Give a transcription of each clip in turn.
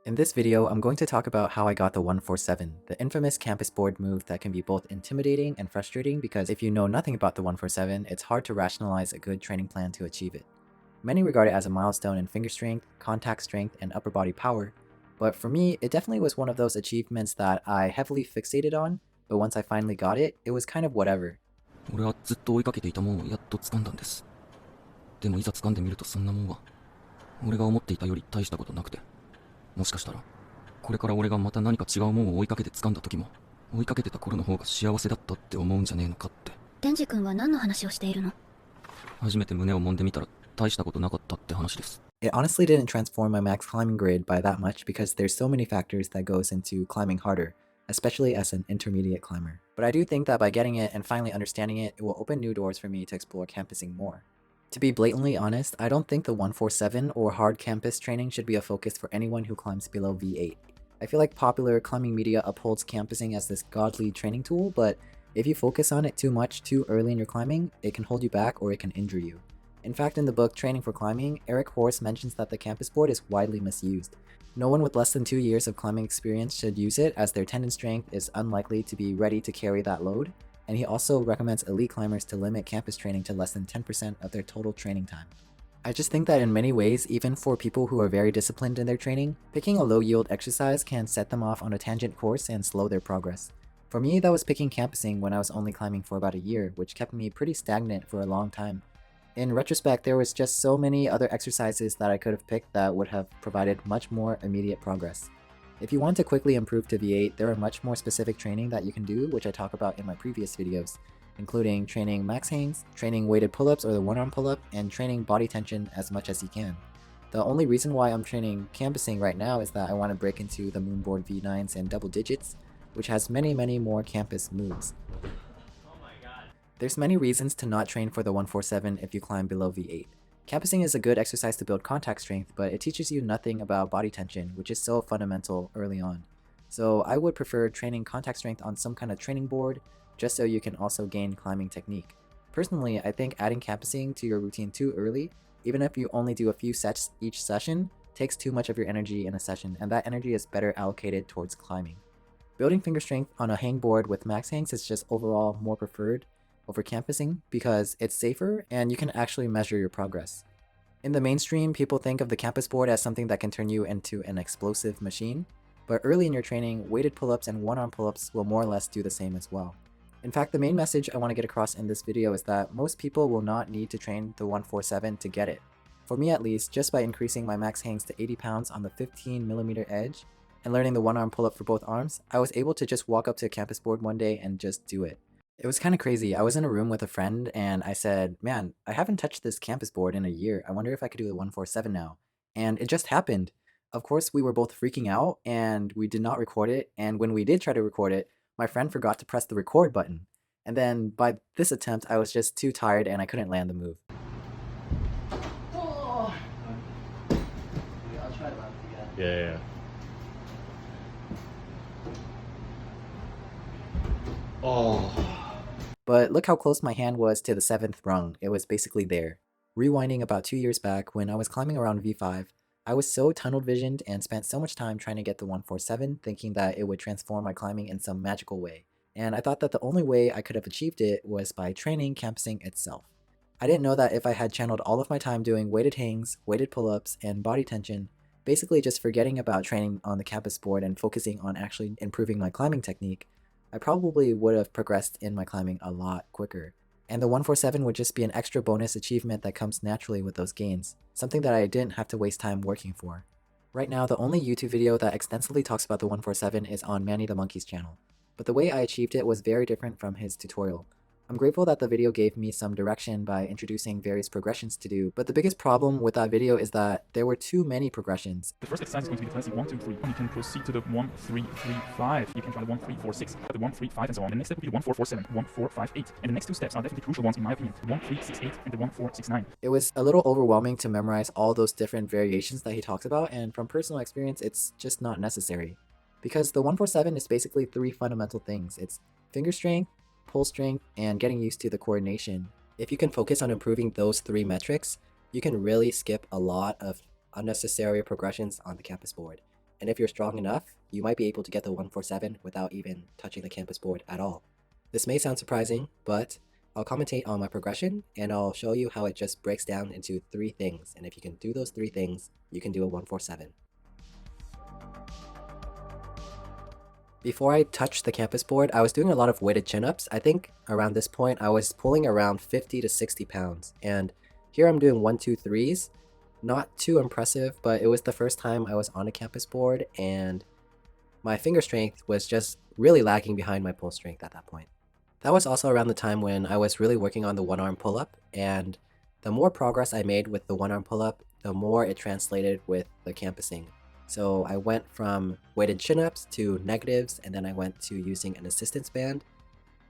In this video, I'm going to talk about how I got the 147, the infamous campus board move that can be both intimidating and frustrating because if you know nothing about the 147, it's hard to rationalize a good training plan to achieve it. Many regard it as a milestone in finger strength, contact strength, and upper body power, but for me, it definitely was one of those achievements that I heavily fixated on, but once I finally got it, it was kind of whatever. 俺はずっと追いかけていたもんをやっと掴んだんです。でもいざ掴んでみるとそんなもんは、俺が思っていたより大したことなくて、もしかしたら、これから俺がまた何か違うもんを追いかけて掴んだ時も、追いかけてた頃の方が幸せだったって思うんじゃねえのかって。デンジ君は何の話をしているの？初めて胸を揉んでみたら大したことなかったって話です。It honestly didn't transform my max climbing grade by that much because there's so many factors that goes into climbing harder, especially as an intermediate climber. But I do think that by getting it and finally understanding it, it will open new doors for me to explore campusing more. To be blatantly honest, I don't think the 147 or hard campus training should be a focus for anyone who climbs below V8. I feel like popular climbing media upholds campusing as this godly training tool, but if you focus on it too much too early in your climbing, it can hold you back or it can injure you. In fact, in the book Training for Climbing, Eric Horse mentions that the campus board is widely misused. No one with less than 2 years of climbing experience should use it as their tendon strength is unlikely to be ready to carry that load, and he also recommends elite climbers to limit campus training to less than 10% of their total training time. I just think that in many ways, even for people who are very disciplined in their training, picking a low-yield exercise can set them off on a tangent course and slow their progress. For me, that was picking campusing when I was only climbing for about a year, which kept me pretty stagnant for a long time. In retrospect, there was just so many other exercises that I could have picked that would have provided much more immediate progress. If you want to quickly improve to V8, there are much more specific training that you can do, which I talk about in my previous videos, including training max hangs, training weighted pull-ups or the one-arm pull-up, and training body tension as much as you can. The only reason why I'm training campusing right now is that I want to break into the moonboard V9s and double digits, which has many more campus moves. There's many reasons to not train for the 147 if you climb below V8. Campusing is a good exercise to build contact strength, but it teaches you nothing about body tension, which is so fundamental early on. So I would prefer training contact strength on some kind of training board, just so you can also gain climbing technique. Personally, I think adding campusing to your routine too early, even if you only do a few sets each session, takes too much of your energy in a session, and that energy is better allocated towards climbing. Building finger strength on a hangboard with max hangs is just overall more preferred over campusing because it's safer and you can actually measure your progress. In the mainstream, people think of the campus board as something that can turn you into an explosive machine, but early in your training, weighted pull-ups and one-arm pull-ups will more or less do the same as well. In fact, the main message I want to get across in this video is that most people will not need to train the 147 to get it. For me at least, just by increasing my max hangs to 80 pounds on the 15mm edge and learning the one-arm pull-up for both arms, I was able to just walk up to a campus board one day and just do it. It was kind of crazy. I was in a room with a friend and I said, man, I haven't touched this campus board in a year. I wonder if I could do the 147 now. And it just happened. Of course, we were both freaking out and we did not record it. And when we did try to record it, my friend forgot to press the record button. And then by this attempt, I was just too tired and I couldn't land the move. Oh. Yeah, I'll try to land it again. Yeah. Oh. But look how close my hand was to the 7th rung. It was basically there. Rewinding about 2 years back, when I was climbing around V5, I was so tunnel visioned and spent so much time trying to get the 147, thinking that it would transform my climbing in some magical way. And I thought that the only way I could have achieved it was by training campusing itself. I didn't know that if I had channeled all of my time doing weighted hangs, weighted pull-ups, and body tension, basically just forgetting about training on the campus board and focusing on actually improving my climbing technique, I probably would have progressed in my climbing a lot quicker. And the 147 would just be an extra bonus achievement that comes naturally with those gains, something that I didn't have to waste time working for. Right now, the only YouTube video that extensively talks about the 147 is on Manny the Monkey's channel, but the way I achieved it was very different from his tutorial. I'm grateful that the video gave me some direction by introducing various progressions to do, but the biggest problem with that video is that there were too many progressions. The first exercise is going to be the classic 1, 2, 3. You can proceed to the 1, 3, 3, 5. You can try the 1, 3, 4, 6, the 1, 3, 5, and so on. The next step will be the 1, 4, 4, 7, 1, 4, 5, 8. And the next two steps are definitely crucial ones in my opinion. The 1, 3, 6, 8, and the 1, 4, 6, 9. It was a little overwhelming to memorize all those different variations that he talks about, and from personal experience, it's just not necessary. Because the 147 is basically 3 fundamental things. It's finger strength, pull strength, and getting used to the coordination. If you can focus on improving those 3 metrics, you can really skip a lot of unnecessary progressions on the campus board. and if you're strong enough, you might be able to get the 147 without even touching the campus board at all. This may sound surprising, but I'll commentate on my progression and I'll show you how it just breaks down into 3 things, and if you can do those 3 things, you can do a 147. Before I touched the campus board, I was doing a lot of weighted chin-ups. I think around this point I was pulling around 50 to 60 pounds, and here I'm doing 1, 2, 3s. Not too impressive, but it was the first time I was on a campus board, and my finger strength was just really lagging behind my pull strength at that point. That was also around the time when I was really working on the one-arm pull-up, and the more progress I made with the one-arm pull-up, the more it translated with the campusing. So I went from weighted chin-ups to negatives, and then I went to using an assistance band.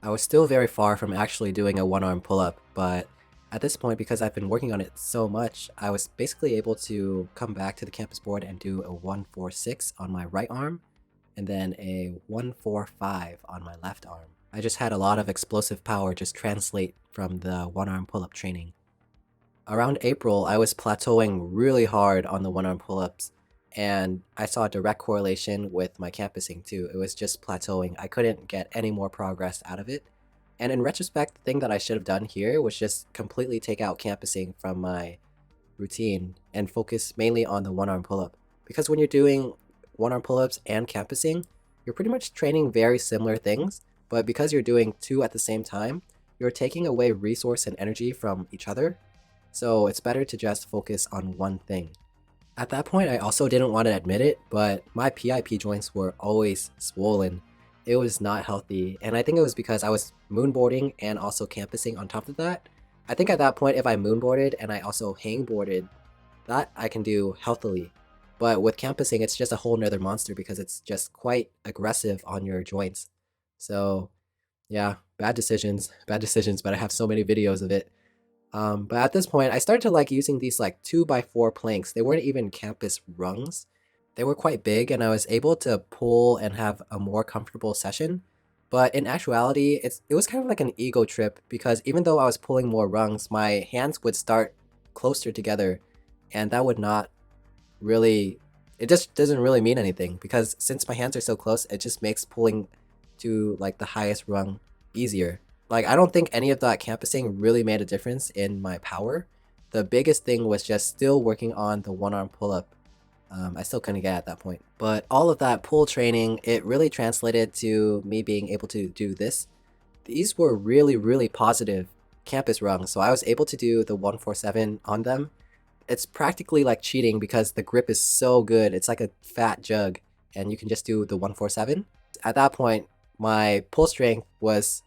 I was still very far from actually doing a one-arm pull-up, but at this point, because I've been working on it so much, I was basically able to come back to the campus board and do a 146 on my right arm, and then a 145 on my left arm. I just had a lot of explosive power just translate from the one-arm pull-up training. Around April, I was plateauing really hard on the one-arm pull-ups, and I saw a direct correlation with my campusing too. It was just plateauing. I couldn't get any more progress out of it. And in retrospect, the thing that I should have done here was just completely take out campusing from my routine and focus mainly on the one-arm pull-up. Because when you're doing one-arm pull-ups and campusing, you're pretty much training very similar things, but because you're doing 2 at the same time, you're taking away resource and energy from each other. So it's better to just focus on one thing. At that point, I also didn't want to admit it, but my PIP joints were always swollen. It was not healthy, and I think it was because I was moonboarding and also campusing on top of that. I think at that point, if I moonboarded and I also hangboarded, that I can do healthily. But with campusing, it's just a whole nother monster because it's just quite aggressive on your joints. So yeah, bad decisions, but I have so many videos of it. But at this point, I started to like using these like 2x4 planks. They weren't even campus rungs. They were quite big, and I was able to pull and have a more comfortable session. But in actuality, it was kind of like an ego trip because even though I was pulling more rungs, my hands would start closer together, and that would not really, it just doesn't really mean anything because since my hands are so close, it just makes pulling to like the highest rung easier. Like, I don't think any of that campusing really made a difference in my power. The biggest thing was just still working on the one-arm pull-up. I still couldn't get at that point. But all of that pull training, it really translated to me being able to do this. These were really, really positive campus rungs, so I was able to do the 147 on them. It's practically like cheating because the grip is so good. It's like a fat jug, and you can just do the 147. At that point, my pull strength was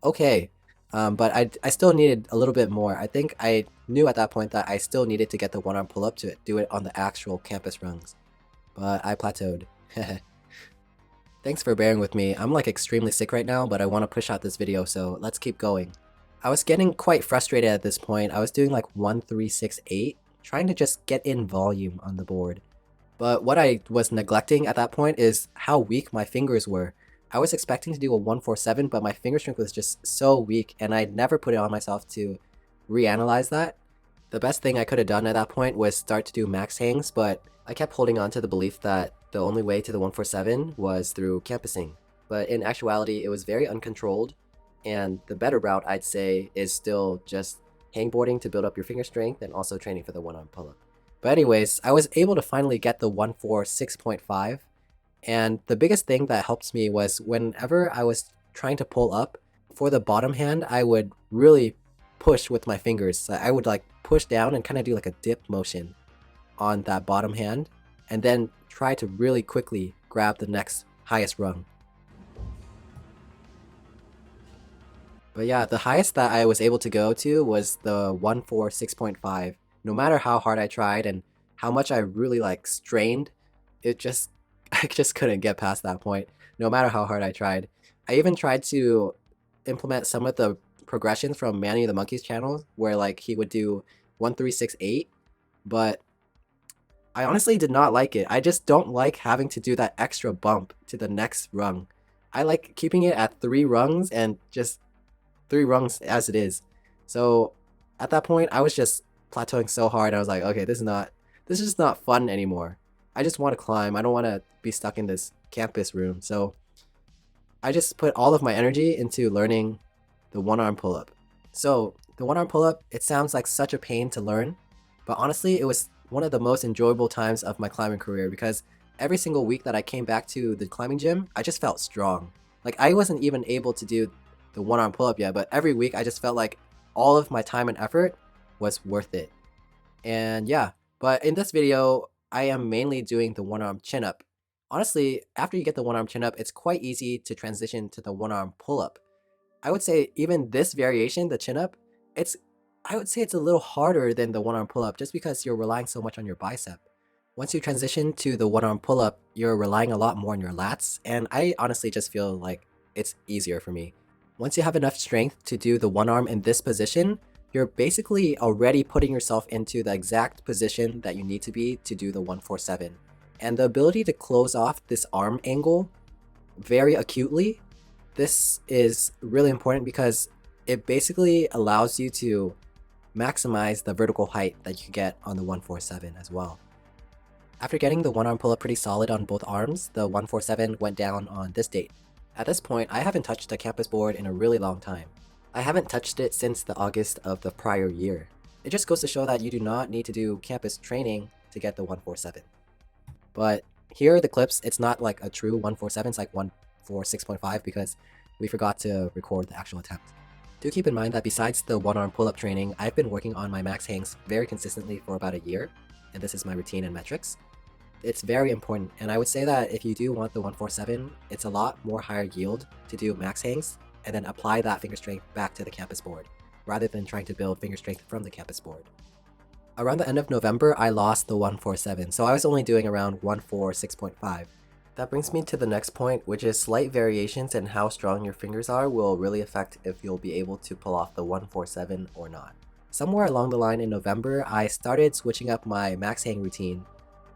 okay, but I still needed a little bit more. I think I knew at that point that I still needed to get the one-arm pull-up to do it on the actual campus rungs, but I plateaued. Thanks for bearing with me. I'm like extremely sick right now, but I want to push out this video, so let's keep going. I was getting quite frustrated at this point. I was doing like 1-3-6-8, trying to just get in volume on the board. But what I was neglecting at that point is how weak my fingers were. I was expecting to do a 147, but my finger strength was just so weak, and I'd never put it on myself to reanalyze that. The best thing I could have done at that point was start to do max hangs, but I kept holding on to the belief that the only way to the 147 was through campusing. But in actuality, it was very uncontrolled, and the better route, I'd say, is still just hangboarding to build up your finger strength and also training for the one-arm pull-up. But anyways, I was able to finally get the 146.5. And the biggest thing that helped me was whenever I was trying to pull up, for the bottom hand, I would really push with my fingers. I would like push down and kind of do like a dip motion on that bottom hand, and then try to really quickly grab the next highest rung. But yeah, the highest that I was able to go to was the 146.5. No matter how hard I tried and how much I really like strained, I just couldn't get past that point, no matter how hard I tried. I even tried to implement some of the progressions from Manny the Monkey's channel, where like he would do 1-3-6-8, but I honestly did not like it. I just don't like having to do that extra bump to the next rung. I like keeping it at 3 rungs and just 3 rungs as it is. So at that point, I was just plateauing so hard. I was like, okay, this is just not fun anymore. I just want to climb. I don't want to be stuck in this campus room. So I just put all of my energy into learning the one-arm pull-up. So the one-arm pull-up, it sounds like such a pain to learn, but honestly, it was one of the most enjoyable times of my climbing career because every single week that I came back to the climbing gym, I just felt strong. Like I wasn't even able to do the one-arm pull-up yet, but every week I just felt like all of my time and effort was worth it. And yeah, but in this video, I am mainly doing the one-arm chin-up. Honestly, after you get the one-arm chin-up, it's quite easy to transition to the one-arm pull-up. I would say even this variation, the chin-up, it's I would say it's a little harder than the one-arm pull-up just because you're relying so much on your bicep. Once you transition to the one-arm pull-up, you're relying a lot more on your lats, and I honestly just feel like it's easier for me. Once you have enough strength to do the one arm in this position, you're basically already putting yourself into the exact position that you need to be to do the 147. And the ability to close off this arm angle very acutely, this is really important because it basically allows you to maximize the vertical height that you can get on the 147 as well. After getting the one arm pull-up pretty solid on both arms, the 147 went down on this date. At this point, I haven't touched the campus board in a really long time. I haven't touched it since the August of the prior year. It just goes to show that you do not need to do campus training to get the 147. But here are the clips. It's not like a true 147, it's like 146.5 because we forgot to record the actual attempt. Do keep in mind that besides the one-arm pull-up training, I've been working on my max hangs very consistently for about a year, and this is my routine and metrics. It's very important, and I would say that if you do want the 147, it's a lot more higher yield to do max hangs and then apply that finger strength back to the campus board, rather than trying to build finger strength from the campus board. Around the end of November, I lost the 147, so I was only doing around 146.5. That brings me to the next point, which is slight variations in how strong your fingers are will really affect if you'll be able to pull off the 147 or not. Somewhere along the line in November, I started switching up my max hang routine,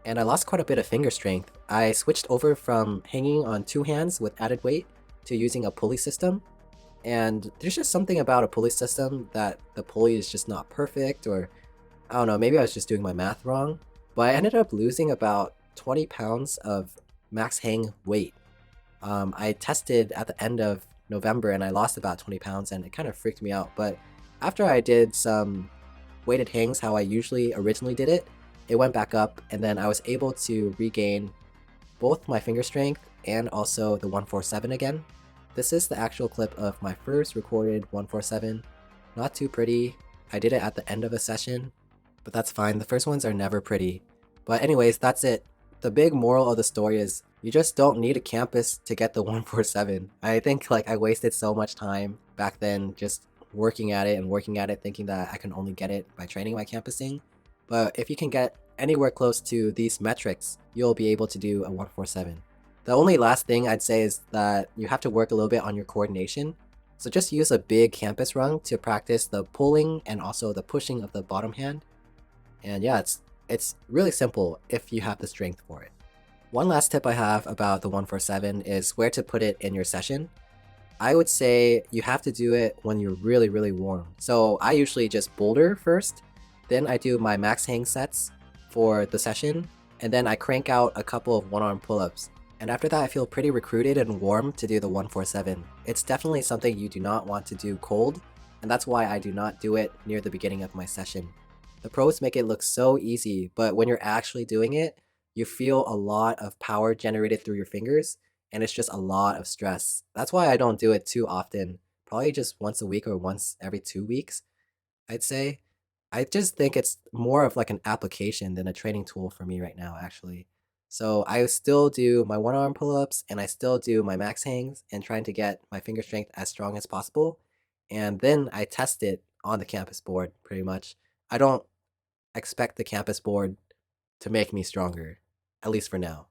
and I lost quite a bit of finger strength. I switched over from hanging on two hands with added weight to using a pulley system, and there's just something about a pulley system that the pulley is just not perfect, or I don't know, maybe I was just doing my math wrong, but I ended up losing about 20 pounds of max hang weight. I tested at the end of November and I lost about 20 pounds and it kind of freaked me out, but after I did some weighted hangs how I usually originally did it, it went back up and then I was able to regain both my finger strength and also the 147 again. This is the actual clip of my first recorded 147. Not too pretty. I did it at the end of a session, but that's fine. The first ones are never pretty. But anyways, that's it. The big moral of the story is you just don't need a campus to get the 147. I think like I wasted so much time back then just working at it thinking that I can only get it by training my campusing. But if you can get anywhere close to these metrics, you'll be able to do a 147. The only last thing I'd say is that you have to work a little bit on your coordination. So just use a big campus rung to practice the pulling and also the pushing of the bottom hand. And yeah, it's really simple if you have the strength for it. One last tip I have about the 147 is where to put it in your session. I would say you have to do it when you're really warm. So I usually just boulder first, then I do my max hang sets for the session, and then I crank out a couple of one-arm pull-ups. And after that I feel pretty recruited and warm to do the 147. It's definitely something you do not want to do cold, and that's why I do not do it near the beginning of my session. The pros make it look so easy, but when you're actually doing it, you feel a lot of power generated through your fingers, and it's just a lot of stress. That's why I don't do it too often, probably just once a week or once every 2 weeks, I'd say. I just think it's more of like an application than a training tool for me right now, actually. So I still do my one-arm pull-ups, and I still do my max hangs, and trying to get my finger strength as strong as possible. And then I test it on the campus board, pretty much. I don't expect the campus board to make me stronger, at least for now.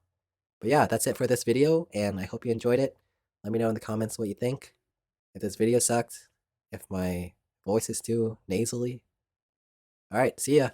But yeah, that's it for this video, and I hope you enjoyed it. Let me know in the comments what you think. If this video sucked, if my voice is too nasally. Alright, see ya!